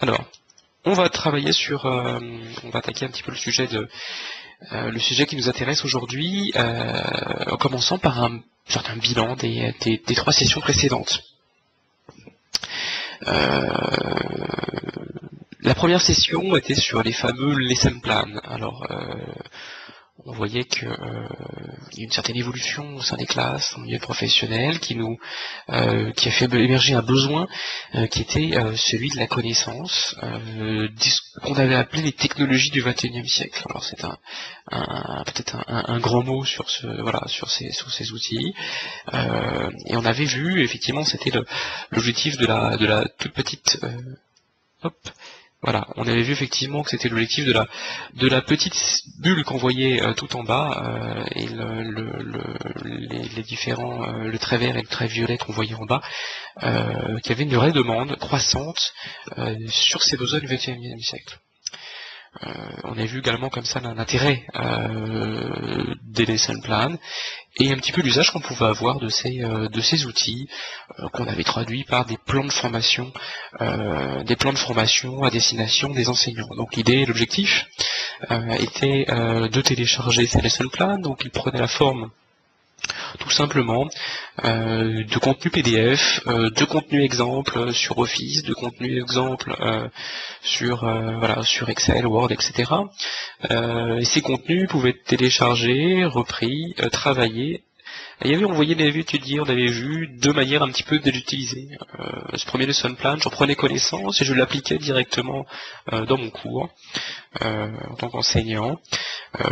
Alors, on va travailler sur, on va attaquer un petit peu le sujet qui nous intéresse aujourd'hui, en commençant par un certain bilan des 3 sessions précédentes. La première session était sur les fameux lesson plans. Alors, on voyait qu'il y a une certaine évolution au sein des classes, au milieu professionnel, qui a fait émerger un besoin qui était celui de la connaissance, qu'on avait appelé les technologies du XXIe siècle. Alors c'est peut-être un grand mot sur sur ces outils. Et on avait vu, effectivement, c'était l'objectif de la toute petite Voilà, on avait vu effectivement que c'était l'objectif de la petite bulle qu'on voyait tout en bas et les différents, le trait vert et le trait violet qu'on voyait en bas, qu'il y avait une vraie demande croissante sur ces besoins du XXIe siècle. On a vu également comme ça l'intérêt des lesson plans et un petit peu l'usage qu'on pouvait avoir de ces outils qu'on avait traduits par des plans de formation à destination des enseignants. Donc l'idée et l'objectif était de télécharger ces lesson plans, donc ils prenaient la forme tout simplement de contenu PDF, de contenu exemple sur Office, de contenu exemple sur Excel, Word, etc. Et ces contenus pouvaient être téléchargés, repris, travaillés. On avait étudié, on avait vu deux manières un petit peu de l'utiliser. Ce premier lesson plan, j'en prenais connaissance et je l'appliquais directement dans mon cours en tant qu'enseignant.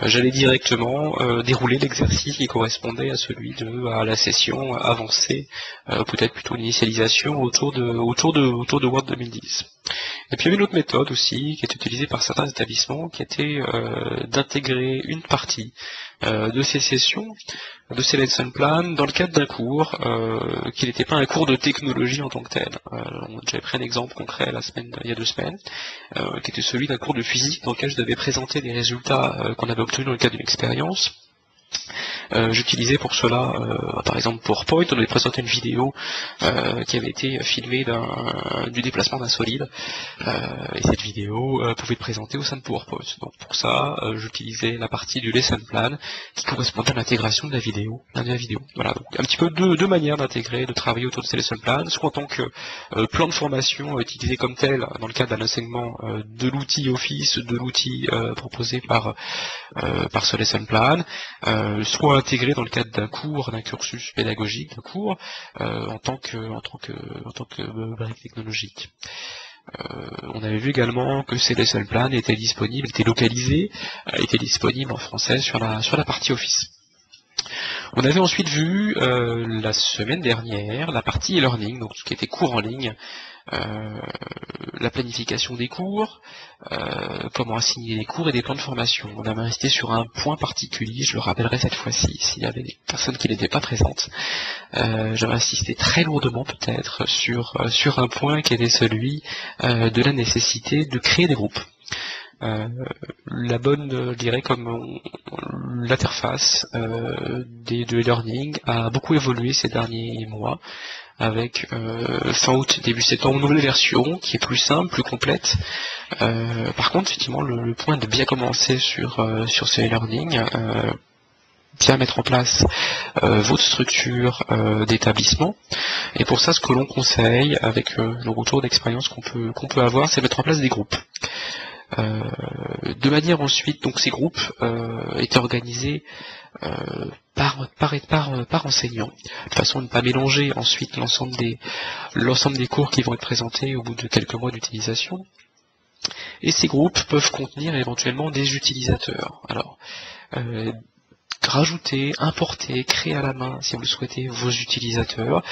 J'allais directement dérouler l'exercice qui correspondait à la session avancée, peut-être plutôt une initialisation autour de Word 2010. Et puis il y avait une autre méthode aussi qui est utilisée par certains établissements, qui était d'intégrer une partie de ces sessions, de ces lesson plans, dans le cadre d'un cours qui n'était pas un cours de technologie en tant que tel. J'avais pris un exemple concret il y a 2 semaines, qui était celui d'un cours de physique dans lequel je devais présenter des résultats qu'on avait obtenus dans le cadre d'une expérience. J'utilisais pour cela, par exemple PowerPoint. On avait présenté une vidéo qui avait été filmée du déplacement d'un solide, et cette vidéo pouvait être présentée au sein de PowerPoint. Donc pour ça, j'utilisais la partie du lesson plan qui correspondait à l'intégration de la vidéo. Voilà, donc un petit peu deux manières d'intégrer, de travailler autour de ces lesson plans, soit en tant que plan de formation utilisé comme tel dans le cadre d'un enseignement de l'outil Office, de l'outil proposé par ce lesson plan, soit intégré dans le cadre d'un cours, d'un cursus pédagogique, d'un cours, en tant que brique technologique. On avait vu également que ces lesson plans étaient localisés, étaient disponibles en français sur la partie Office. On avait ensuite vu la semaine dernière la partie e-learning, donc ce qui était cours en ligne, la planification des cours, comment assigner les cours et des plans de formation. On avait resté sur un point particulier, je le rappellerai cette fois-ci, s'il y avait des personnes qui n'étaient pas présentes. J'avais insisté très lourdement peut-être sur un point qui était celui de la nécessité de créer des groupes. Je dirais comme l'interface de e-learning a beaucoup évolué ces derniers mois, avec fin août, début septembre, une nouvelle version qui est plus simple, plus complète. Par contre, effectivement, le point de bien commencer sur ce e-learning, bien mettre en place votre structure d'établissement. Et pour ça, ce que l'on conseille, avec le retour d'expérience qu'on peut avoir, c'est mettre en place des groupes. De manière ensuite, donc ces groupes étaient organisés par enseignant, de façon à ne pas mélanger ensuite l'ensemble des cours qui vont être présentés au bout de quelques mois d'utilisation. Et ces groupes peuvent contenir éventuellement des utilisateurs. Alors, rajouter, importer, créer à la main, si vous le souhaitez, vos utilisateurs,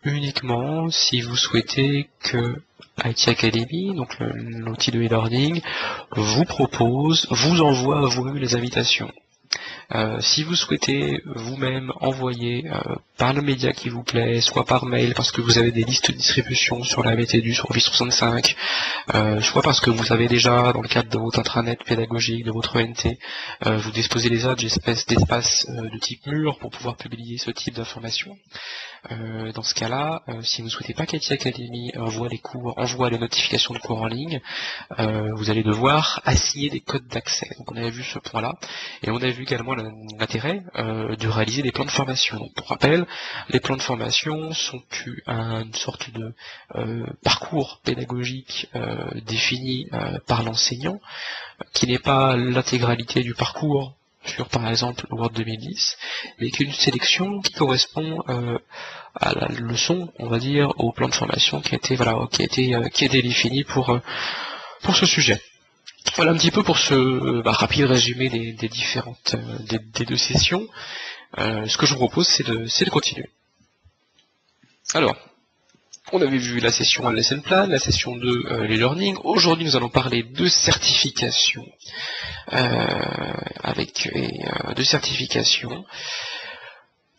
uniquement si vous souhaitez que IT Academy, donc l'outil de e-learning, vous envoie à vous-même les invitations. Si vous souhaitez vous-même envoyer par le média qui vous plaît, soit par mail parce que vous avez des listes de distribution sur la VTD, sur Office 365, soit parce que vous avez déjà, dans le cadre de votre intranet pédagogique, de votre ENT, vous disposez déjà d'espaces de type mur pour pouvoir publier ce type d'informations. Dans ce cas-là, si vous ne souhaitez pas qu'IT Academy envoie les notifications de cours en ligne, vous allez devoir assigner des codes d'accès. Donc on avait vu ce point-là, et on a vu également l'intérêt de réaliser des plans de formation. Donc, pour rappel, les plans de formation sont une sorte de parcours pédagogique défini par l'enseignant, qui n'est pas l'intégralité du parcours sur par exemple Word 2010, mais qu'une sélection qui correspond à la leçon, on va dire, au plan de formation qui a été défini pour ce sujet. Voilà un petit peu pour ce rapide résumé des différentes des deux sessions. Ce que je vous propose, c'est de continuer. Alors, on avait vu la session 1 Lesson Plan, la session 2 les learning. Aujourd'hui, nous allons parler de certification. De certification.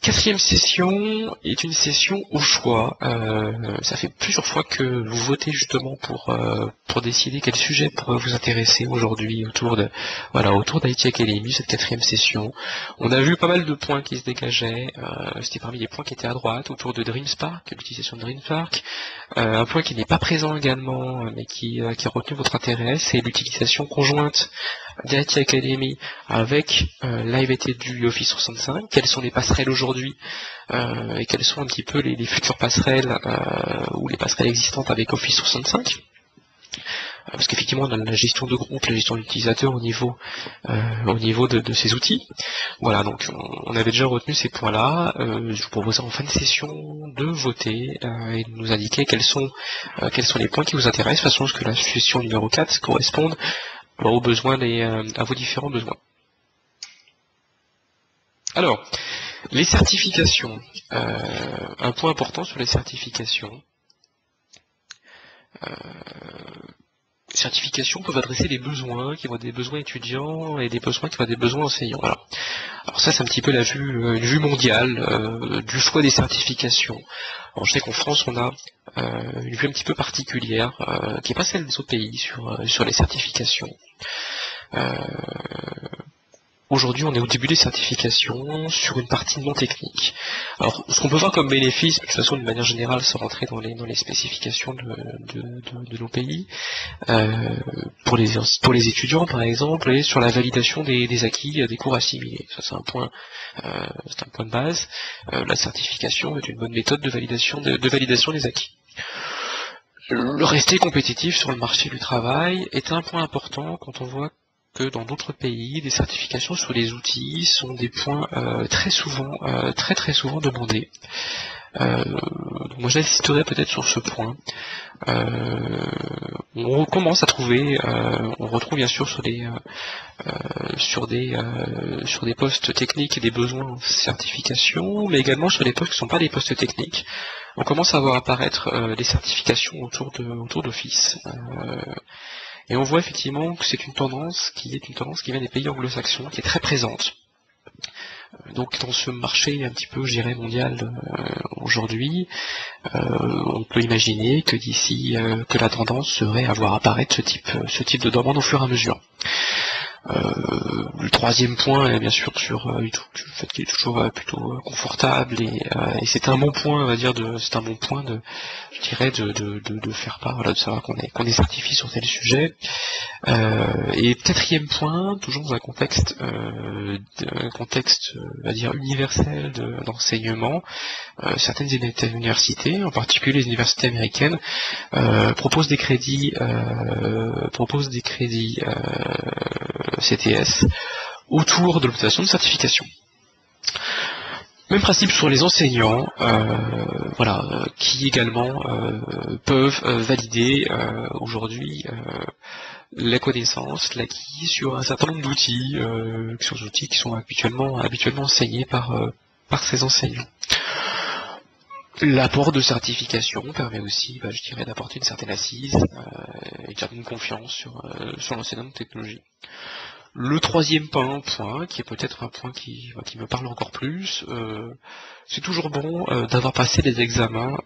Quatrième session est une session au choix. Ça fait plusieurs fois que vous votez justement pour décider quel sujet pourrait vous intéresser aujourd'hui autour d'IT Academy, cette quatrième session. On a vu pas mal de points qui se dégageaient. C'était parmi les points qui étaient à droite, autour de DreamSpark, l'utilisation de DreamSpark. Un point qui n'est pas présent également, mais qui a retenu votre intérêt, c'est l'utilisation conjointe d'IT Academy avec l'IVT du Office 365. Quelles sont les passerelles aujourd'hui et quelles sont un petit peu les futures passerelles ou les passerelles existantes avec Office 365. Parce qu'effectivement, on a la gestion de groupe, la gestion d'utilisateurs au niveau de ces outils. Voilà, donc on avait déjà retenu ces points-là. Je vous propose en fin de session de voter et de nous indiquer quels sont les points qui vous intéressent, de façon à ce que la session numéro 4 corresponde aux besoins à vos différents besoins. Alors, les certifications. Un point important sur les certifications. Les certifications peuvent adresser des besoins qui vont être des besoins étudiants et des besoins qui vont être des besoins enseignants. Voilà. Alors ça, c'est un petit peu une vue mondiale du choix des certifications. Alors, je sais qu'en France, on a une vue un petit peu particulière, qui n'est pas celle des autres pays sur les certifications. Aujourd'hui, on est au début des certifications sur une partie non technique. Alors, ce qu'on peut voir comme bénéfice, de toute façon, de manière générale, sans rentrer dans les spécifications de nos pays, pour les étudiants, par exemple, et sur la validation des acquis des cours assimilés. Ça, c'est un point de base. La certification est une bonne méthode de validation des acquis. Le rester compétitif sur le marché du travail est un point important quand on voit que dans d'autres pays, des certifications sur les outils sont des points très souvent demandés. Moi j'insisterai peut-être sur ce point. On commence à trouver, on retrouve bien sûr sur des postes techniques et des besoins en certification, mais également sur des postes qui ne sont pas des postes techniques. On commence à voir apparaître des certifications autour d'Office. Et on voit effectivement que c'est une tendance qui vient des pays anglo-saxons, qui est très présente. Donc dans ce marché un petit peu, je dirais, mondial aujourd'hui, on peut imaginer que d'ici que la tendance serait à voir apparaître ce type de demande au fur et à mesure. Le troisième point est bien sûr sur le fait qu'il est toujours plutôt confortable et c'est un bon point, on va dire, de faire part, voilà, de savoir qu'on est certifié sur tel sujet. Et quatrième point, toujours dans un contexte on va dire universel d'enseignement, certaines universités, en particulier les universités américaines, proposent des crédits CTS autour de l'obtention de certification. Même principe sur les enseignants, qui également peuvent valider aujourd'hui la connaissance, l'acquis sur un certain nombre d'outils, qui sont habituellement enseignés par ces enseignants. L'apport de certification permet aussi, je dirais, d'apporter une certaine assise et une certaine confiance sur l'enseignement de technologie. Le troisième point, qui est peut-être un point qui me parle encore plus, c'est toujours bon d'avoir passé les examens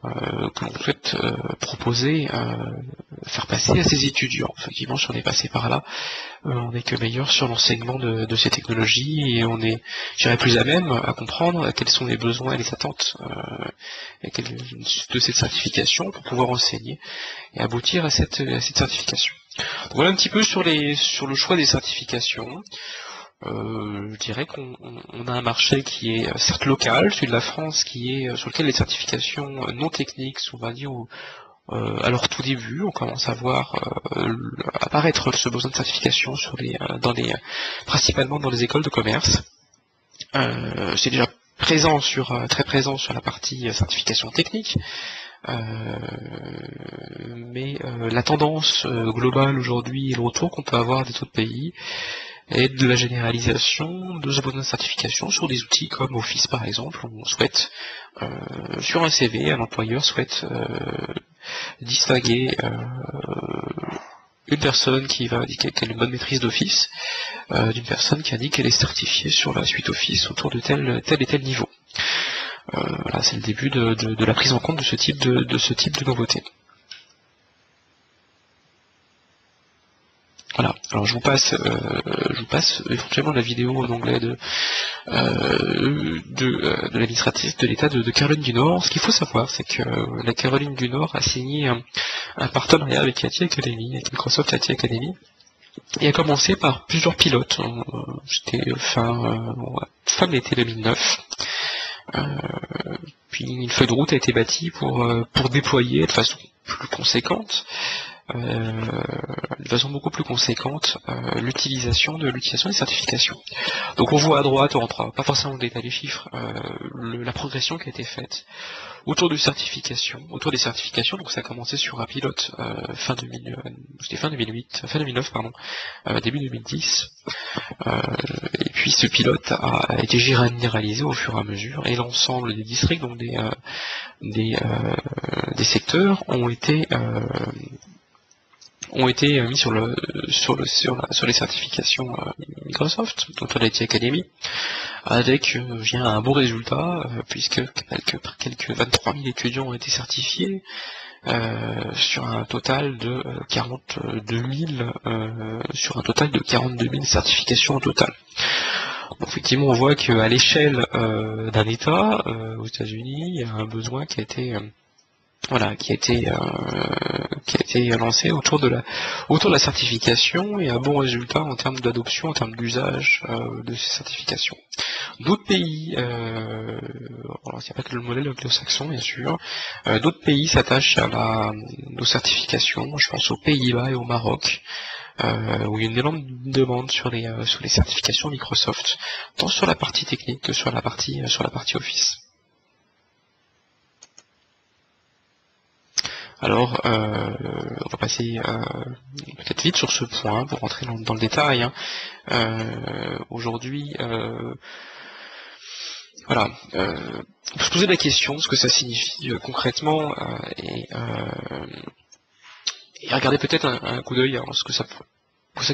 que l'on souhaite proposer, faire passer à ses étudiants. Effectivement, si on est passé par là, on n'est que meilleur sur l'enseignement de ces technologies et on est, je dirais, plus à même à comprendre quels sont les besoins et les attentes de cette certification pour pouvoir enseigner et aboutir à cette certification. Donc voilà un petit peu sur le choix des certifications. Je dirais qu'on a un marché qui est certes local, celui de la France, sur lequel les certifications non techniques sont, on va dire, à leur tout début. On commence à voir apparaître ce besoin de certification principalement dans les écoles de commerce. C'est déjà très présent sur la partie certification technique. Mais la tendance globale aujourd'hui et le retour qu'on peut avoir des autres pays est de la généralisation de ce besoin de certification sur des outils comme Office par exemple. On souhaite sur un CV, un employeur souhaite distinguer une personne qui va indiquer qu'elle a une bonne maîtrise d'Office d'une personne qui indique qu'elle est certifiée sur la suite Office autour de tel et tel niveau. Voilà, c'est le début de la prise en compte de ce type de nouveauté. Voilà. Alors je vous passe éventuellement la vidéo en anglais de l'administratrice de l'État de Caroline du Nord. Ce qu'il faut savoir, c'est que la Caroline du Nord a signé un partenariat avec IT Academy, avec Microsoft IT Academy, et a commencé par plusieurs pilotes. C'était fin de l'été 2009. Puis une feuille de route a été bâtie pour déployer de façon plus conséquente, beaucoup plus conséquente, l'utilisation des certifications. Donc on voit à droite, on rentre pas forcément dans le détail des chiffres, la progression qui a été faite autour des certifications. Donc ça a commencé sur un pilote fin 2009, début 2010. Et puis ce pilote a été généralisé au fur et à mesure, et l'ensemble des districts, donc des secteurs, ont été mis sur les certifications Microsoft, donc sur l'IT Academy, avec un bon résultat, puisque quelques 23 000 étudiants ont été certifiés, sur un total de 42 000 certifications au total. Donc, effectivement, on voit qu'à l'échelle d'un État, aux États-Unis, il y a un besoin qui a été lancé autour de la certification, et un bon résultat en termes d'adoption, en termes d'usage de ces certifications. D'autres pays, alors il n'y a pas que le modèle anglo-saxon bien sûr, d'autres pays s'attachent aux certifications. Je pense aux Pays-Bas et au Maroc, où il y a une énorme demande sur les certifications Microsoft, tant sur la partie technique que sur la partie Office. Alors, on va passer peut-être vite sur ce point pour rentrer dans le détail. Aujourd'hui, voilà, on peut se poser la question de ce que ça signifie concrètement, et regarder peut-être un coup d'œil à ce que ça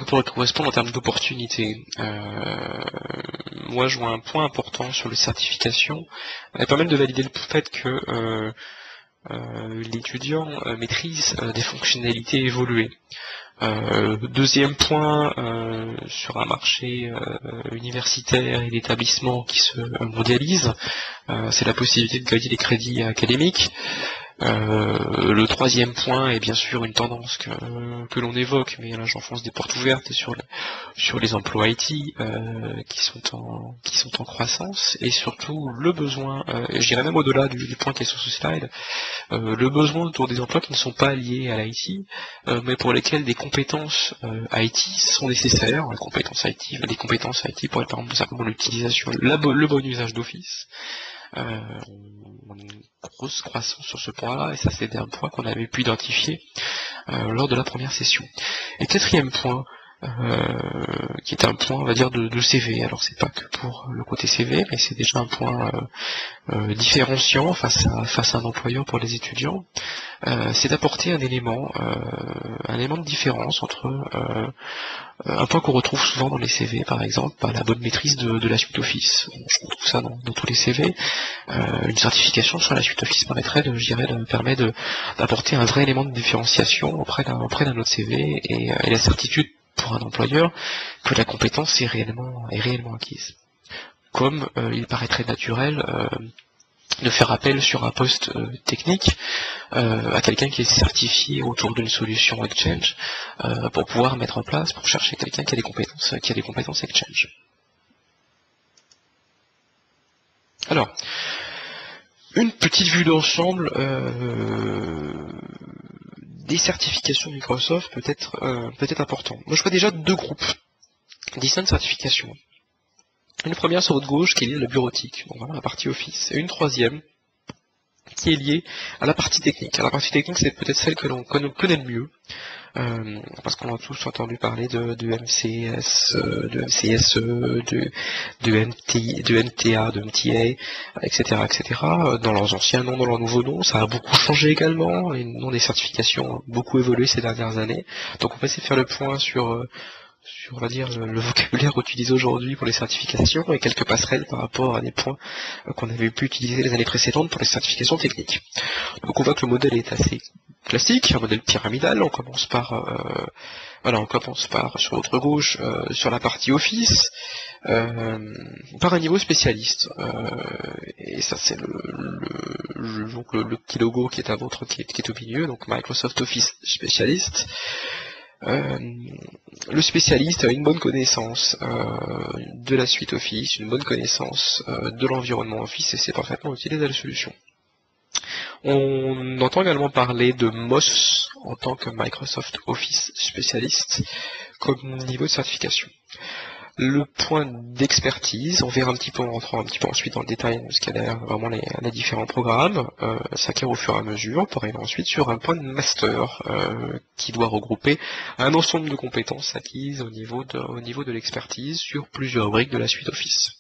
pourrait correspondre en termes d'opportunités. Moi, je vois un point important sur les certifications. Elle permet de valider le fait que l'étudiant maîtrise des fonctionnalités évoluées. Deuxième point, sur un marché universitaire et d'établissement qui se mondialise, c'est la possibilité de gagner des crédits académiques. Le troisième point est bien sûr une tendance que l'on évoque, mais là j'enfonce des portes ouvertes sur les emplois IT qui sont en croissance, et surtout le besoin, je dirais même au-delà du point qui est sur ce slide, le besoin autour des emplois qui ne sont pas liés à l'IT, mais pour lesquels des compétences IT sont nécessaires. Les compétences IT pour être par exemple simplement l'utilisation, le bon usage d'Office. On a une grosse croissance sur ce point-là, et ça c'était un point qu'on avait pu identifier lors de la première session. Et quatrième point, qui est un point, on va dire, de CV. Alors c'est pas que pour le côté CV, mais c'est déjà un point différenciant face à un employeur pour les étudiants. c'est d'apporter un élément de différence entre un point qu'on retrouve souvent dans les CV, par exemple, la bonne maîtrise de la suite Office. Je retrouve ça dans tous les CV. Une certification sur la suite Office permet d'apporter un vrai élément de différenciation auprès d'un autre CV et la certitude pour un employeur que la compétence est réellement acquise. Comme il paraît très naturel de faire appel sur un poste technique à quelqu'un qui est certifié autour d'une solution Exchange pour pouvoir mettre en place, pour chercher quelqu'un qui a des compétences Exchange. Alors, une petite vue d'ensemble des certifications Microsoft peut être important. Moi je vois déjà deux groupes distincts de certifications. Une première sur votre gauche qui est liée à la bureautique, donc voilà la partie Office, et une troisième qui est liée à la partie technique. Alors, la partie technique, c'est peut-être celle que l'on connaît le mieux, parce qu'on a tous entendu parler de MCS, de MCSE, de MTA, de MTA, etc. Dans leurs anciens noms, dans leurs nouveaux noms, ça a beaucoup changé également, les noms des certifications ont beaucoup évolué ces dernières années. Donc on va essayer de faire le point sur on va dire, le vocabulaire utilisé aujourd'hui pour les certifications et quelques passerelles par rapport à des points qu'on avait pu utiliser les années précédentes pour les certifications techniques. Donc on voit que le modèle est assez classique, un modèle pyramidal. On commence par sur votre gauche, sur la partie Office, par un niveau spécialiste. Et ça c'est le petit logo qui est à votre qui est au milieu, donc Microsoft Office spécialiste. Le spécialiste a une bonne connaissance de la suite Office, une bonne connaissance de l'environnement Office et sait parfaitement utiliser la solution. On entend également parler de MOS en tant que Microsoft Office spécialiste comme niveau de certification. Le point d'expertise, on verra on rentrera un petit peu ensuite dans le détail de ce qu'il y a derrière vraiment les différents programmes, s'acquiert au fur et à mesure, pour arriver ensuite sur un point de master qui doit regrouper un ensemble de compétences acquises au niveau de l'expertise sur plusieurs briques de la suite Office.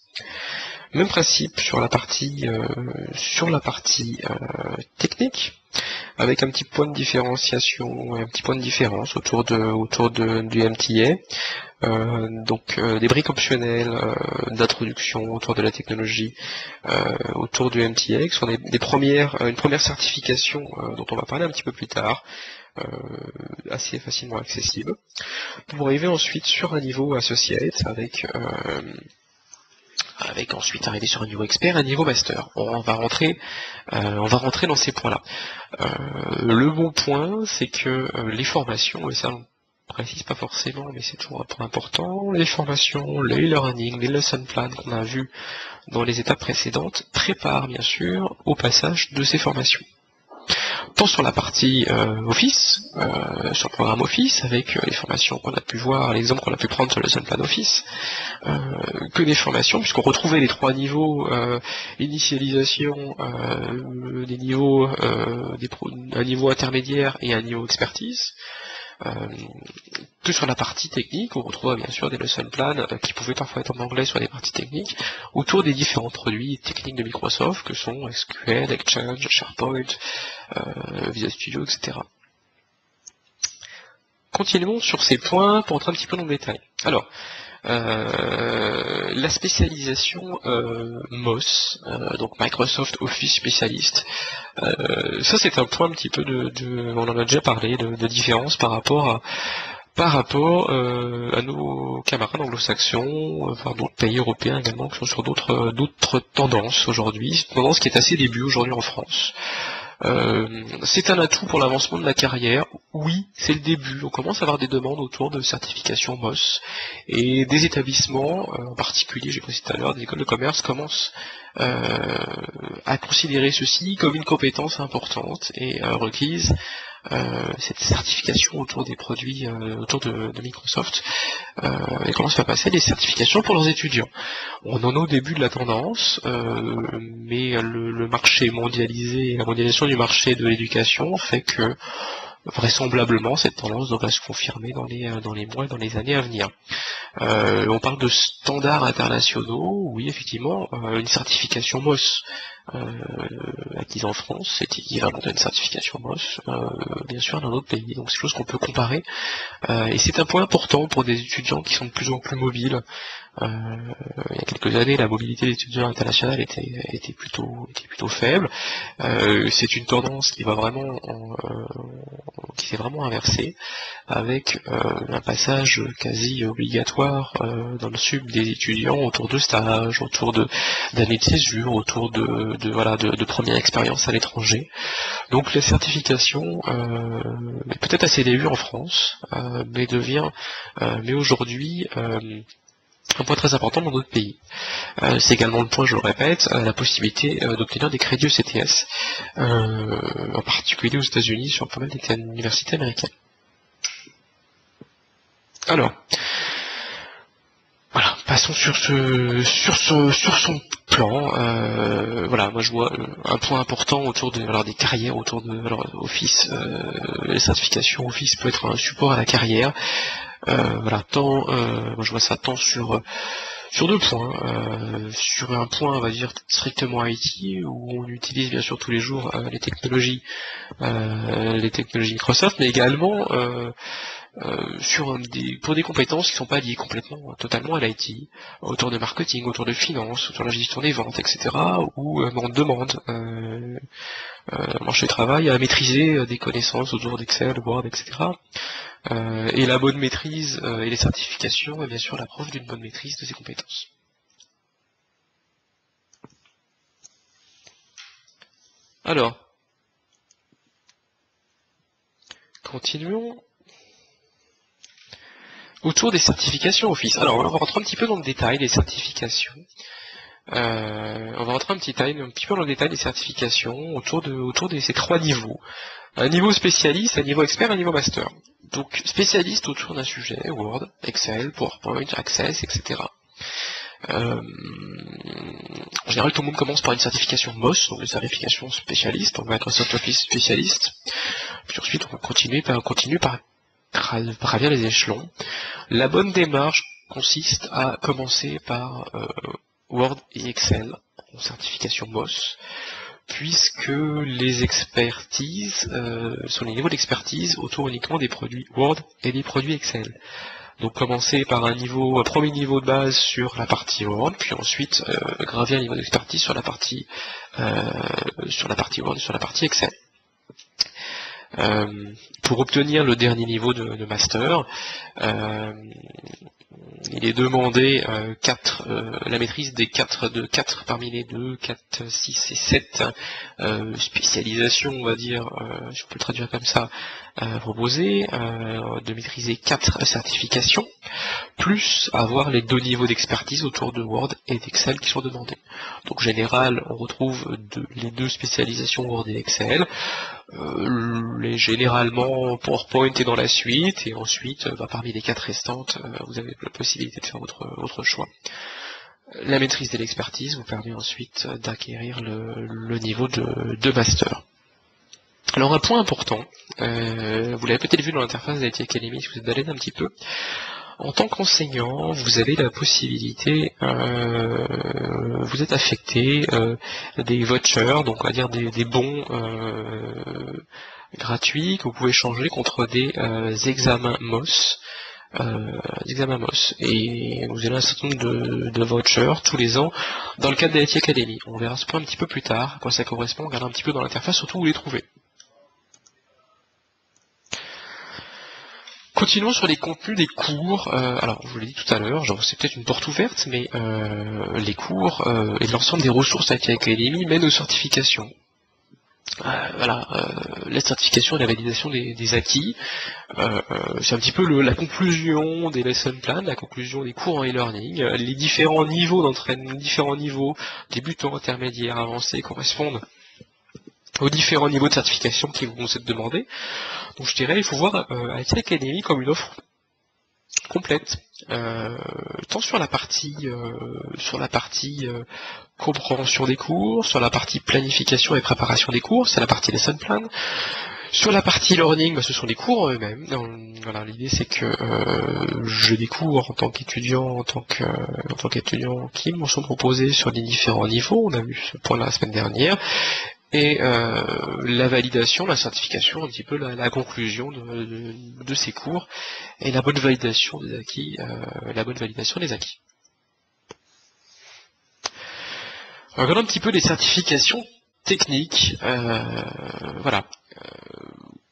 Même principe sur la partie technique, avec un petit point de différenciation, un petit point de différence autour du MTA. Des briques optionnelles d'introduction autour de la technologie, autour du MTA, qui sont une première certification dont on va parler un petit peu plus tard, assez facilement accessible, pour arriver ensuite sur un niveau associate avec ensuite arriver sur un niveau expert, un niveau master. On va rentrer dans ces points-là. Le bon point, c'est que les formations, et ça on précise pas forcément, mais c'est toujours un point important, les formations, les learning, les lesson plans qu'on a vus dans les étapes précédentes, préparent bien sûr au passage de ces formations. Tant sur la partie Office, sur le programme Office, avec les formations qu'on a pu voir, l'exemple qu'on a pu prendre sur le lesson plan Office, que des formations, puisqu'on retrouvait les trois niveaux, initialisation, un niveau intermédiaire et un niveau expertise. Que sur la partie technique, on retrouve bien sûr des lesson plans qui pouvaient parfois être en anglais sur les parties techniques, autour des différents produits techniques de Microsoft, que sont SQL, Exchange, SharePoint, Visual Studio, etc. Continuons sur ces points pour entrer un petit peu dans le détail. Alors, la spécialisation MOS, donc Microsoft Office Specialist, ça c'est un point un petit peu on en a déjà parlé, de différence par rapport à nos camarades anglo-saxons, enfin d'autres pays européens également qui sont sur d'autres tendances aujourd'hui, tendance qui est assez début aujourd'hui en France. C'est un atout pour l'avancement de la carrière, oui, c'est le début, on commence à avoir des demandes autour de certification MOS, et des établissements, en particulier, j'ai précisé tout à l'heure, des écoles de commerce commencent à considérer ceci comme une compétence importante et requise, cette certification autour des produits, autour de Microsoft, et commencent à passer des certifications pour leurs étudiants. On en est au début de la tendance, mais le marché mondialisé, la mondialisation du marché de l'éducation fait que vraisemblablement, cette tendance devrait se confirmer dans les mois et dans les années à venir. On parle de standards internationaux, oui, effectivement, une certification MOS acquise en c'est équivalent à une certification MOS, bien sûr, dans d'autres pays. Donc c'est quelque chose qu'on peut comparer. Et c'est un point important pour des étudiants qui sont de plus en plus mobiles. Il y a quelques années, la mobilité des étudiants internationaux était plutôt faible. C'est une tendance qui s'est vraiment inversée, avec un passage quasi obligatoire dans le sud des étudiants autour de stages, autour d'années de césure, autour de première expérience à l'étranger. Donc la certification est peut-être assez début en France, mais aujourd'hui un point très important dans d'autres pays. C'est également le point, je le répète, la possibilité d'obtenir des crédits ECTS, en particulier aux États-Unis sur pas mal d'universités américaines. Alors, voilà, passons sur son plan. Voilà, moi je vois un point important autour des carrières, autour de Office. Les certifications Office peut être un support à la carrière. Voilà, moi je vois ça tant sur deux points. Sur un point, on va dire strictement IT, où on utilise bien sûr tous les jours les technologies Microsoft, mais également pour des compétences qui ne sont pas liées totalement à l'IT, autour de marketing, autour de finance, autour de la gestion des ventes, etc., où on demande marché du travail à maîtriser des connaissances autour d'Excel, Word, etc. Et la bonne maîtrise et les certifications est bien sûr la preuve d'une bonne maîtrise de ces compétences. Alors, continuons. Autour des certifications Office. Alors, on va rentrer un petit peu dans le détail des certifications. On va rentrer un petit peu dans le détail des certifications autour de ces trois niveaux. Un niveau spécialiste, un niveau expert, un niveau master. Donc, spécialiste autour d'un sujet, Word, Excel, PowerPoint, Access, etc. En général, tout le monde commence par une certification MOS, donc une certification spécialiste, on va être Microsoft Office spécialiste. Puis ensuite, on continue par gravir les échelons. La bonne démarche consiste à commencer par Word et Excel en certification MOS, puisque les expertises sont les niveaux d'expertise autour uniquement des produits Word et des produits Excel. Donc commencer par un premier niveau de base sur la partie Word, puis ensuite gravir un niveau d'expertise sur la partie Word et sur la partie Excel. Pour obtenir le dernier niveau de master, il est demandé la maîtrise des 4 parmi les 2, 4, 6 et 7 spécialisations, on va dire, si on peut le traduire comme ça, proposées, de maîtriser 4 certifications, plus avoir les 2 niveaux d'expertise autour de Word et d'Excel qui sont demandés. Donc en général, on retrouve les 2 spécialisations Word et Excel, généralement PowerPoint est dans la suite, et ensuite parmi les 4 restantes vous avez la possibilité de faire votre choix. La maîtrise de l'expertise vous permet ensuite d'acquérir le niveau de master. Alors un point important, vous l'avez peut-être vu dans l'interface d'IT Academy si vous êtes baladé un petit peu. En tant qu'enseignant, vous avez la possibilité, vous êtes affecté des vouchers, donc on va dire des bons gratuits que vous pouvez changer contre des examens MOS. Et vous avez un certain nombre de vouchers tous les ans dans le cadre de l'IT Academy. On verra ce point un petit peu plus tard, à quoi ça correspond, on regarde un petit peu dans l'interface, surtout où vous les trouvez. Continuons sur les contenus des cours. Alors, je vous l'ai dit tout à l'heure, c'est peut-être une porte ouverte, mais les cours et l'ensemble des ressources IT Academy mènent aux certifications. La certification et la validation des acquis, c'est un petit peu la conclusion des lesson plans, la conclusion des cours en e-learning. Les différents niveaux d'entraînement, débutants, intermédiaires, avancés, correspondent aux différents niveaux de certification qui vont être demandés. Donc je dirais, il faut voir IT Academy comme une offre complète, tant sur la partie compréhension des cours, sur la partie planification et préparation des cours, c'est la partie lesson plan, Sur la partie learning, ce sont les cours eux-mêmes. Voilà, l'idée c'est que j'ai des cours en tant qu'étudiant, en tant qu'étudiant qui m'en sont proposés sur les différents niveaux. On a vu ce point la semaine dernière. Et la validation, la certification, un petit peu la conclusion de ces cours et la bonne validation des acquis. Regardons un petit peu les certifications techniques. Voilà.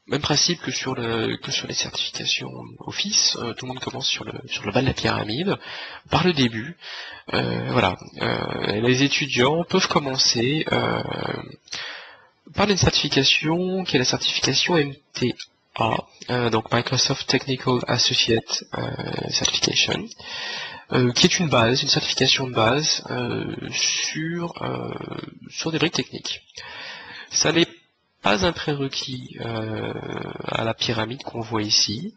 Même principe que sur les certifications Office, tout le monde commence sur le bas de la pyramide, par le début. Voilà. Les étudiants peuvent commencer par une certification qui est la certification MTA, donc Microsoft Technical Associate Certification, qui est une certification de base sur des briques techniques. Ça n'est pas un prérequis à la pyramide qu'on voit ici.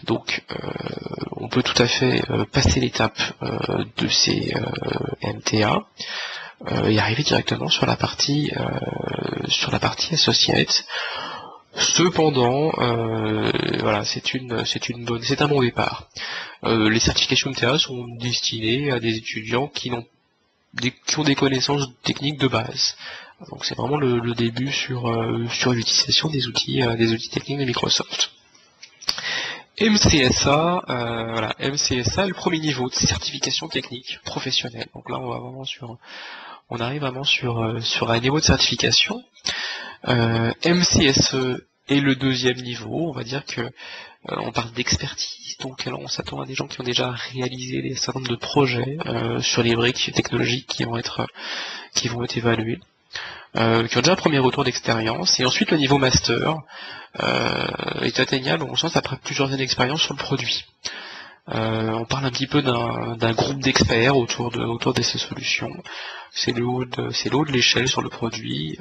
Donc on peut tout à fait passer l'étape de ces MTA et arriver directement sur la partie associate. Cependant, voilà, c'est un bon départ. Les certifications MTA sont destinées à des étudiants qui ont des connaissances techniques de base. Donc c'est vraiment le début sur l'utilisation des outils techniques de Microsoft. MCSA, voilà, MCSA, le premier niveau de certification technique professionnelle. Donc là on arrive vraiment sur un niveau de certification. MCSE est le deuxième niveau. On va dire que on parle d'expertise, donc alors on s'attend à des gens qui ont déjà réalisé un certain nombre de projets sur les briques technologiques qui vont être évalués. Qui ont déjà un premier retour d'expérience, et ensuite le niveau master est atteignable au sens après plusieurs années d'expérience sur le produit. On parle un petit peu d'un groupe d'experts autour de ces solutions. C'est le haut de l'échelle sur le produit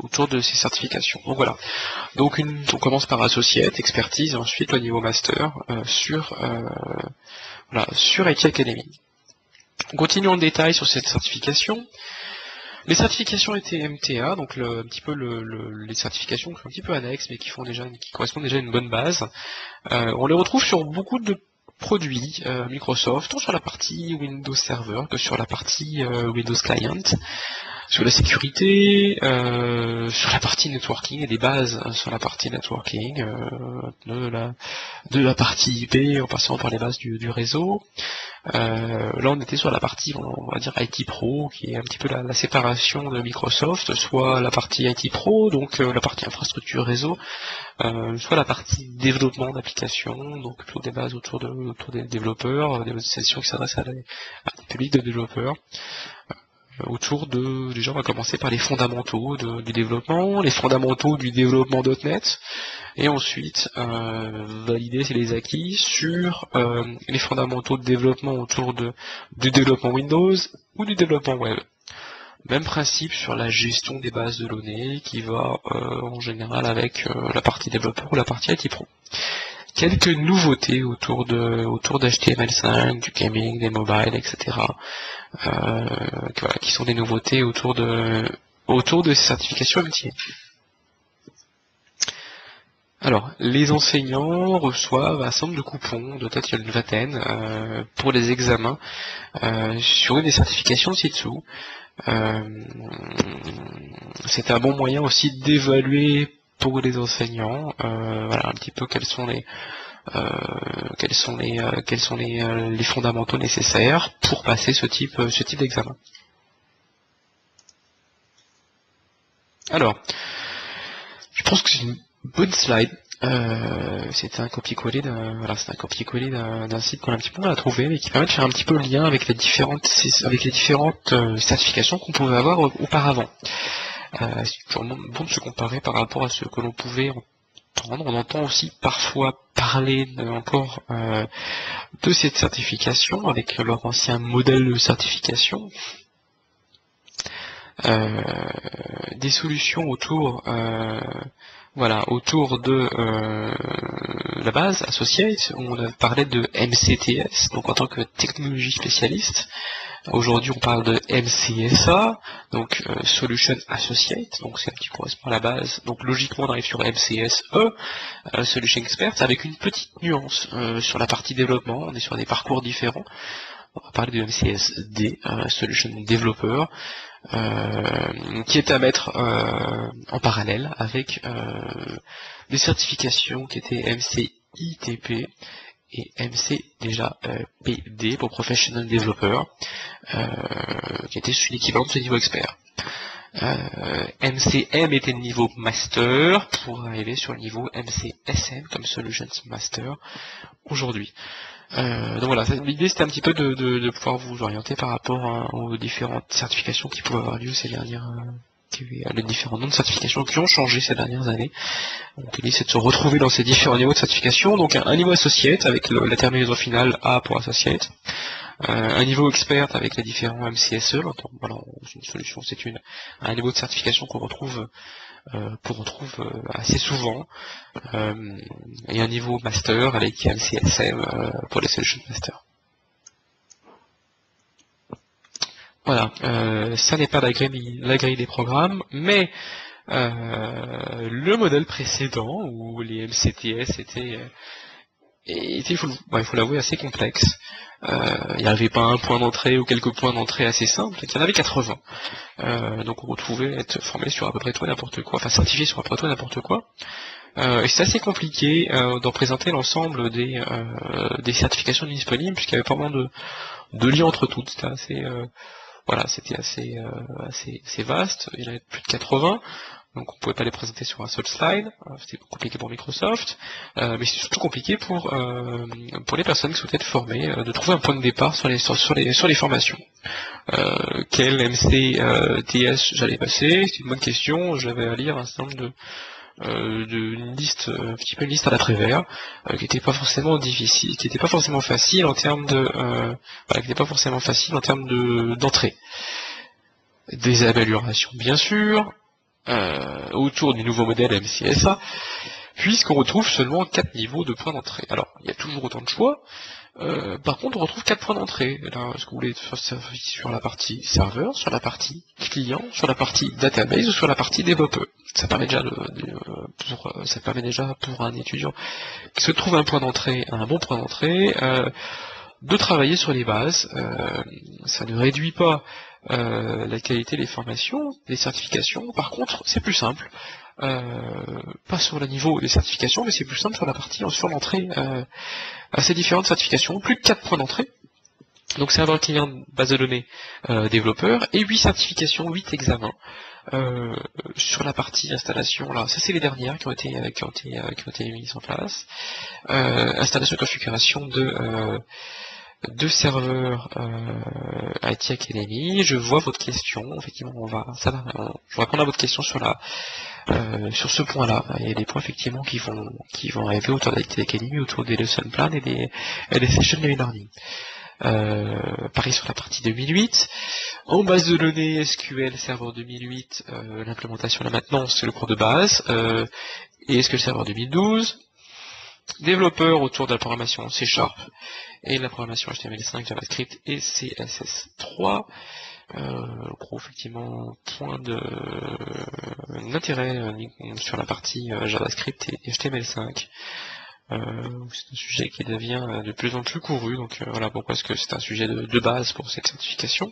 autour de ces certifications. Donc voilà. Donc on commence par associate, expertise, et ensuite le niveau master sur IT Academy. Continuons en détail sur cette certification. Les certifications étaient MTA, donc les certifications qui sont un petit peu annexes, mais qui correspondent déjà à une bonne base. On les retrouve sur beaucoup de produits Microsoft, tant sur la partie Windows Server que sur la partie Windows Client, sur la sécurité, sur la partie networking et des bases sur la partie networking, de la partie IP en passant par les bases du réseau. Là on était sur la partie, on va dire IT Pro, qui est un petit peu la séparation de Microsoft, soit la partie IT Pro, donc la partie infrastructure réseau, soit la partie développement d'applications, donc plutôt des bases autour des développeurs, des sessions qui s'adressent à des publics de développeurs. Déjà on va commencer par les fondamentaux du développement, les fondamentaux du développement .NET, et ensuite valider les acquis sur les fondamentaux de développement autour du développement Windows ou du développement web. Même principe sur la gestion des bases de données qui va en général avec la partie développeur ou la partie IT Pro. Quelques nouveautés autour d'HTML5, du gaming, des mobiles, etc. Qui sont des nouveautés autour de ces certifications MTA. Alors, les enseignants reçoivent un certain nombre de coupons, de tête il y en a une vingtaine, pour les examens sur une des certifications ci-dessous. C'est un bon moyen aussi d'évaluer pour les enseignants, voilà un petit peu quels sont les fondamentaux nécessaires pour passer ce type d'examen. Alors, je pense que c'est une bonne slide. C'est un copier-coller d'un site qu'on a un petit peu mal à trouver, mais qui permet de faire un petit peu le lien avec les différentes certifications qu'on pouvait avoir auparavant. C'est toujours bon de se comparer par rapport à ce que l'on pouvait entendre. On entend aussi parfois parler de cette certification avec leur ancien modèle de certification. des solutions autour autour de la base Associate. On a parlé de MCTS, donc en tant que technologie spécialiste. Aujourd'hui, on parle de MCSA, donc Solution Associate, donc c'est ce qui correspond à la base. Donc logiquement, on arrive sur MCSE, Solution Expert, avec une petite nuance sur la partie développement. On est sur des parcours différents. On va parler de MCSD, Solution Developer, qui est à mettre en parallèle avec des certifications qui étaient MCITP et MC déjà PD pour Professional Developer, qui était l'équivalent de ce niveau expert. MCM était le niveau Master pour arriver sur le niveau MCSM comme Solutions Master aujourd'hui. Donc voilà, l'idée c'était un petit peu de pouvoir vous orienter par rapport aux différentes certifications qui pouvaient avoir lieu ces dernières les différents noms de certifications qui ont changé ces dernières années. Donc l'idée c'est de se retrouver dans ces différents niveaux de certification. Donc un niveau associate avec la terminaison finale A pour associate, un niveau expert avec les différents MCSE. Voilà, c'est une solution, c'est un niveau de certification qu'on retrouve assez souvent, et un niveau master avec MCSM pour les solutions master. Voilà, ça n'est pas la grille des programmes, mais le modèle précédent où les MCTS étaient il faut l'avouer, assez complexe. Il n'y avait pas un point d'entrée ou quelques points d'entrée assez simples, il y en avait 80. Donc on retrouvait être formé sur à peu près tout et n'importe quoi, enfin certifié sur à peu près tout et n'importe quoi. Et c'est assez compliqué d'en présenter l'ensemble des certifications disponibles, puisqu'il y avait pas vraiment de liens entre toutes. C'était assez vaste, il y en avait plus de 80. Donc on ne pouvait pas les présenter sur un seul slide, c'était compliqué pour Microsoft, mais c'est surtout compliqué pour les personnes qui souhaitaient être formées, de trouver un point de départ sur les formations. Quel MCTS j'allais passer, c'est une bonne question, j'avais à lire un certain nombre une liste, un petit peu une liste à l'après-vert, qui n'était pas forcément difficile, qui n'était pas forcément facile en termes d'entrée. Des améliorations bien sûr, autour du nouveau modèle MCSA, puisqu'on retrouve seulement 4 niveaux de points d'entrée. Alors, il y a toujours autant de choix, par contre on retrouve 4 points d'entrée. Est-ce que vous voulez faire service sur la partie serveur, sur la partie client, sur la partie database ou sur la partie développeur? Ça permet déjà pour un étudiant qui se trouve un bon point d'entrée, de travailler sur les bases. Ça ne réduit pas la qualité des formations, des certifications. Par contre, c'est plus simple. Pas sur le niveau des certifications, mais c'est plus simple sur l'entrée à ces différentes certifications. Plus de 4 points d'entrée. Donc serveur client, base de données, développeur, et 8 certifications, 8 examens. Sur la partie installation, là, ça c'est les dernières qui ont été mises en place. Installation et configuration de serveurs IT Academy. Je vois votre question. Effectivement, je vais répondre à votre question sur ce point-là. Il y a des points effectivement qui vont arriver autour d'IT Academy, autour des lesson plans et des sessions de e-learning. Pareil sur la partie 2008. En base de données SQL Server 2008, l'implémentation et la maintenance, c'est le cours de base. Et SQL Server 2012. Développeur autour de la programmation C# et la programmation HTML5, JavaScript et CSS3. Gros effectivement point d'intérêt sur la partie JavaScript et HTML5. C'est un sujet qui devient de plus en plus couru, donc voilà pourquoi est-ce que c'est un sujet de base pour cette certification.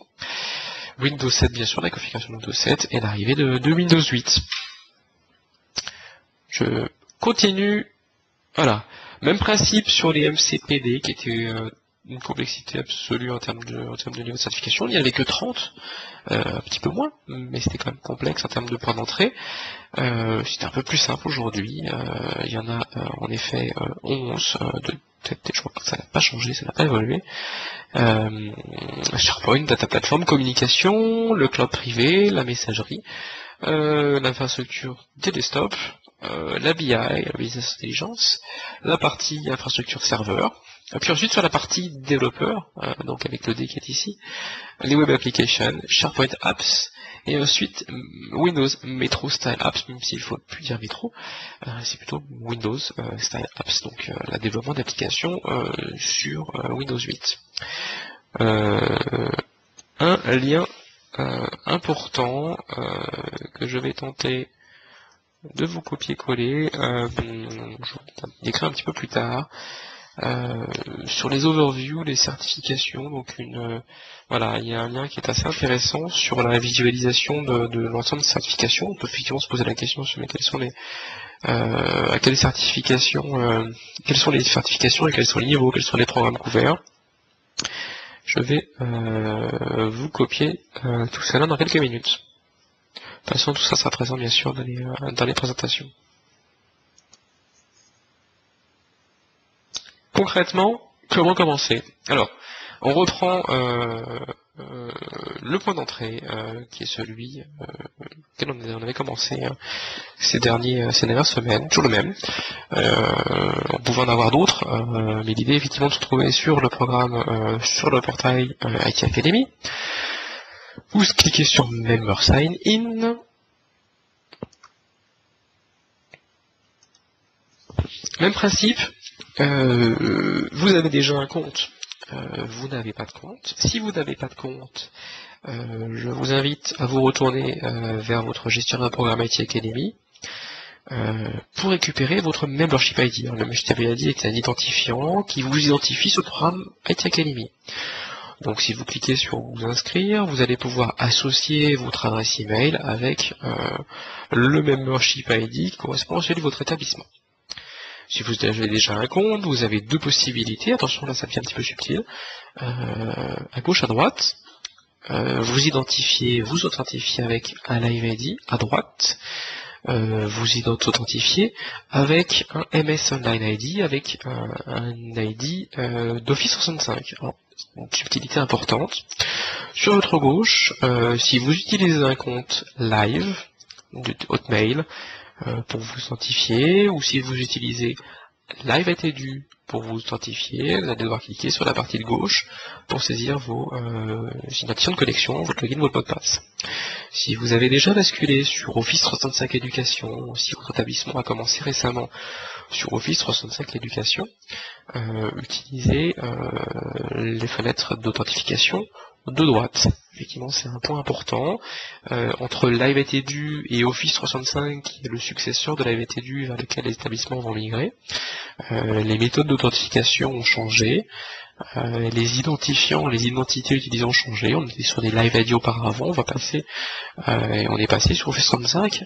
Windows 7 bien sûr, la configuration de Windows 7 et l'arrivée de Windows 8. Je continue. Voilà, même principe sur les MCPD qui était une complexité absolue en termes de niveau de certification. Il n'y avait que 30, un petit peu moins, mais c'était quand même complexe en termes de points d'entrée. C'était un peu plus simple aujourd'hui. Il y en a en effet 11 je crois que ça n'a pas changé, ça n'a pas évolué. SharePoint, Data Platform, communication, le cloud privé, la messagerie, l'infrastructure des desktops, la BI, la Business Intelligence, la partie infrastructure serveur, Puis ensuite sur la partie développeur, donc avec le D qui est ici, les Web Applications, SharePoint Apps, et ensuite Windows Metro Style Apps, même s'il ne faut plus dire Metro, c'est plutôt Windows Style Apps, donc le développement d'applications sur Windows 8. Un lien important que je vais tenter de vous copier-coller, je vais l'écrire un petit peu plus tard, sur les overviews, les certifications, donc voilà, il y a un lien qui est assez intéressant sur la visualisation de l'ensemble des certifications. On peut effectivement se poser la question sur quelles sont les quelles sont les certifications et quels sont les niveaux, quels sont les programmes couverts. Je vais vous copier tout cela dans quelques minutes. De toute façon, tout ça sera présent bien sûr dans les présentations. Concrètement, comment commencer? Alors, on reprend le point d'entrée qui est celui auquel on avait commencé ces dernières semaines, toujours le même. On pouvait en avoir d'autres, mais l'idée effectivement de se trouver sur le programme, sur le portail IT Academy. Vous cliquez sur Member Sign In. Même principe, vous avez déjà un compte, vous n'avez pas de compte. Si vous n'avez pas de compte, je vous invite à vous retourner vers votre gestionnaire de programme IT Academy pour récupérer votre Membership ID. Alors, le Membership ID est un identifiant qui vous identifie sur le programme IT Academy. Donc si vous cliquez sur vous inscrire, vous allez pouvoir associer votre adresse email avec le Membership ID qui correspond à celui de votre établissement. Si vous avez déjà un compte, vous avez deux possibilités. Attention, là ça devient un petit peu subtil. À gauche, à droite, vous authentifiez avec un Live ID. À droite, vous authentifiez avec un MS Online ID, avec un ID d'Office 65. Alors, une subtilité importante. Sur votre gauche, si vous utilisez un compte Live de Hotmail, pour vous authentifier, ou si vous utilisez Live Edu pour vous authentifier, vous allez devoir cliquer sur la partie de gauche pour saisir vos identifiants de connexion, votre login, votre mot de passe. Si vous avez déjà basculé sur Office 365 Éducation, si votre établissement a commencé récemment sur Office 365 Éducation, utilisez les fenêtres d'authentification de droite. Effectivement, c'est un point important. Entre Live Edu et Office 365, qui est le successeur de Live Edu vers lequel les établissements vont migrer, les méthodes d'authentification ont changé. Les identifiants, les identités utilisées ont changé. On était sur des Live ID auparavant, on est passé sur Office 365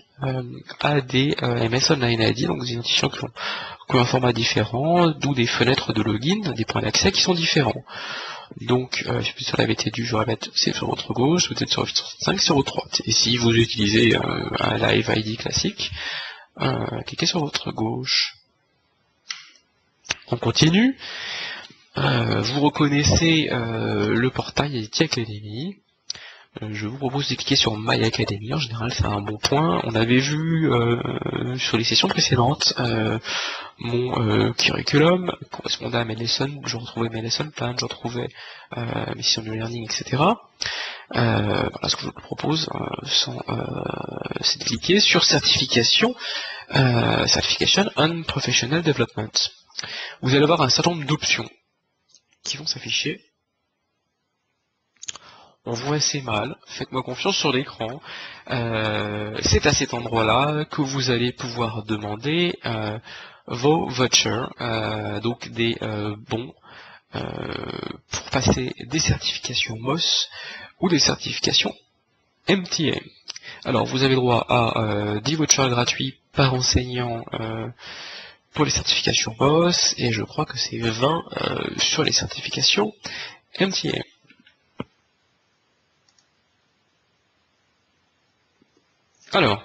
à des MS Online ID, donc des identifiants qui ont un format différent, d'où des fenêtres de login, des points d'accès qui sont différents. Donc, je suis sur Live ID, je répète, c'est sur votre gauche, vous êtes sur Office 365, sur votre droite. Et si vous utilisez un Live ID classique, cliquez sur votre gauche. On continue. Vous reconnaissez le portail IT Academy. Je vous propose de cliquer sur My Academy. En général, c'est un bon point. On avait vu sur les sessions précédentes mon curriculum correspondait à mes lessons. Je retrouvais mes lesson plans, je retrouvais mes sessions de learning, etc. Voilà, ce que je vous propose, c'est de cliquer sur Certification on Professional Development. Vous allez avoir un certain nombre d'options qui vont s'afficher. On voit assez mal, faites-moi confiance sur l'écran. C'est à cet endroit-là que vous allez pouvoir demander vos vouchers, donc des bons pour passer des certifications MOS ou des certifications MTA. Alors vous avez droit à 10 vouchers gratuits par enseignant pour les certifications MOS, et je crois que c'est 20 sur les certifications MTA. Alors,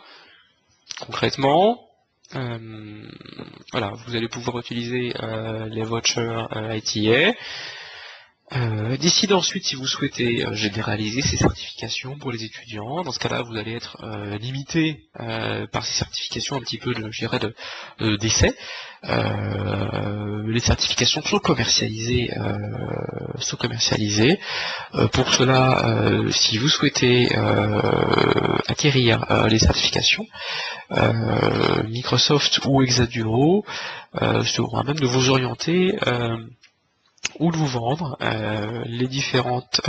concrètement, voilà, vous allez pouvoir utiliser les vouchers ITA. Décidez ensuite si vous souhaitez généraliser ces certifications pour les étudiants. Dans ce cas-là, vous allez être limité par ces certifications un petit peu, je dirais, d'essai. Les certifications sont commercialisées. Pour cela, si vous souhaitez acquérir les certifications, Microsoft ou Exaduro seront à même de vous orienter ou de vous vendre les différentes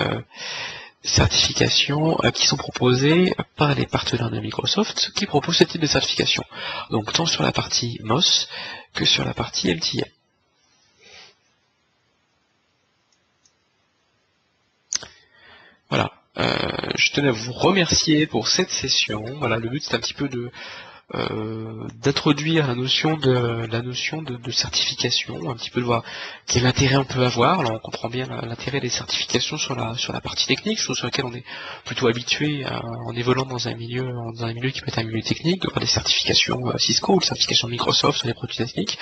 certifications qui sont proposées par les partenaires de Microsoft qui proposent ce type de certification. Donc tant sur la partie MOS que sur la partie MTA. Voilà. Je tenais à vous remercier pour cette session. Voilà, le but c'est un petit peu d'introduire la notion de certification, un petit peu de voir quel intérêt on peut avoir. Alors on comprend bien l'intérêt des certifications sur la partie technique, chose sur laquelle on est plutôt habitué en évoluant dans un milieu qui peut être un milieu technique, de voir des certifications Cisco ou des certifications Microsoft sur les produits techniques.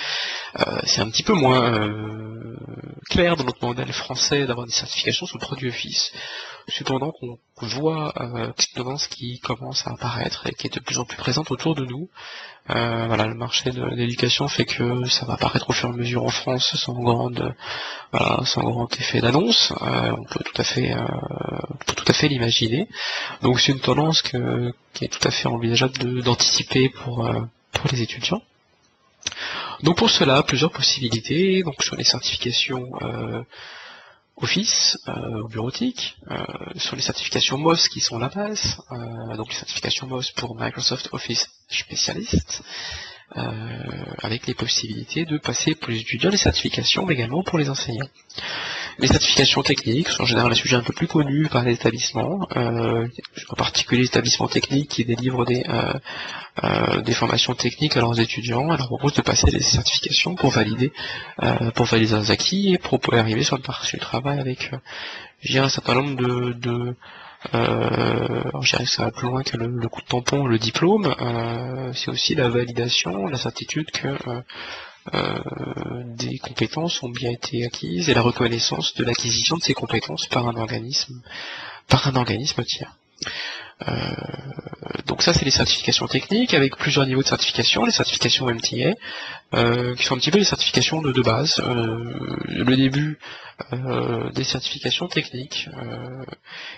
C'est un petit peu moins clair dans notre modèle français d'avoir des certifications sur le produit Office. Cependant qu'on voit cette tendance qui commence à apparaître et qui est de plus en plus présente autour de nous. Voilà, le marché de l'éducation fait que ça va apparaître au fur et à mesure en France sans grand effet d'annonce. On peut tout à fait l'imaginer. Donc c'est une tendance qui est tout à fait envisageable d'anticiper pour les étudiants. Donc pour cela, plusieurs possibilités. Donc sur les certifications Office, bureautique, sur les certifications MOS qui sont la base, donc les certifications MOS pour Microsoft Office Specialist, avec les possibilités de passer pour les étudiants les certifications, mais également pour les enseignants. Les certifications techniques sont en général un sujet un peu plus connu par les établissements, en particulier les établissements techniques qui délivrent des formations techniques à leurs étudiants. Elle leur propose de passer des certifications pour valider leurs acquis et pour arriver sur le marché du travail avec un certain nombre alors je dirais que ça va plus loin que le coup de tampon, le diplôme. C'est aussi la validation, la certitude que des compétences ont bien été acquises et la reconnaissance de l'acquisition de ces compétences par un organisme tiers. Donc ça c'est les certifications techniques avec plusieurs niveaux de certification, les certifications MTA, qui sont un petit peu les certifications de base, le début des certifications techniques,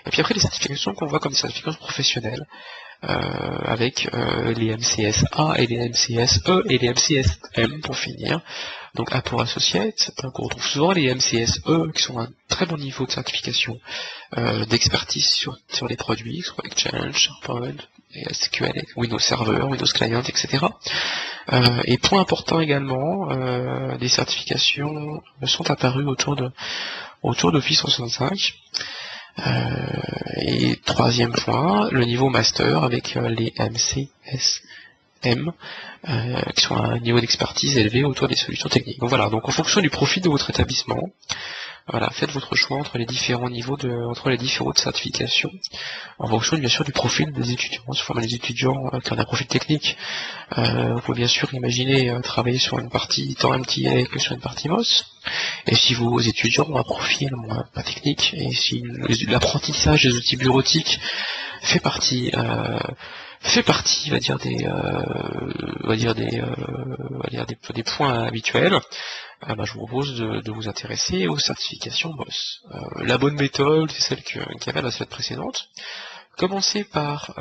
et puis après les certifications qu'on voit comme des certifications professionnelles, avec les MCSA et les MCSE et les MCSM pour finir. Donc A pour Associate, on retrouve souvent les MCSE qui sont un très bon niveau de certification d'expertise sur les produits, sur Exchange, SharePoint, SQL, Windows Server, Windows Client, etc. Et point important également, des certifications sont apparues autour d'Office 365. Et troisième point, le niveau master avec les MCSM, qui sont à un niveau d'expertise élevé autour des solutions techniques. Donc voilà, donc en fonction du profil de votre établissement, voilà, faites votre choix entre les différents niveaux entre les différentes certifications, en fonction bien sûr du profil des étudiants. Si les étudiants qui ont un profil technique, vous pouvez bien sûr imaginer travailler sur une partie tant MTA que sur une partie MOS. Et si vos étudiants ont un profil moins pas technique, et si l'apprentissage des outils bureautiques fait partie, on va dire des points habituels, je vous propose de vous intéresser aux certifications MOS. La bonne méthode, c'est celle qui avait la slide précédente. Commencez par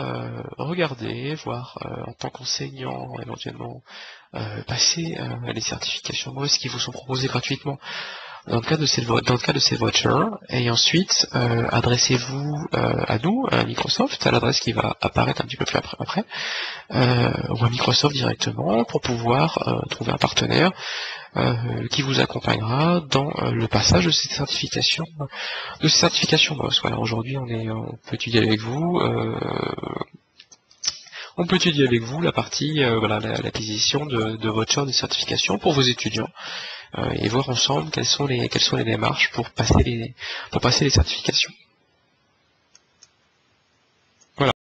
regarder, voir en tant qu'enseignant, éventuellement passer les certifications MOS qui vous sont proposées gratuitement dans le cadre de ces vouchers, et ensuite adressez-vous à nous, à Microsoft, à l'adresse qui va apparaître un petit peu plus après, ou à Microsoft directement, pour pouvoir trouver un partenaire qui vous accompagnera dans le passage de ces certifications MOS. Voilà, aujourd'hui on peut étudier avec vous. On peut étudier avec vous la partie, l'acquisition de vouchers de certification pour vos étudiants et voir ensemble quelles sont les démarches pour passer les certifications.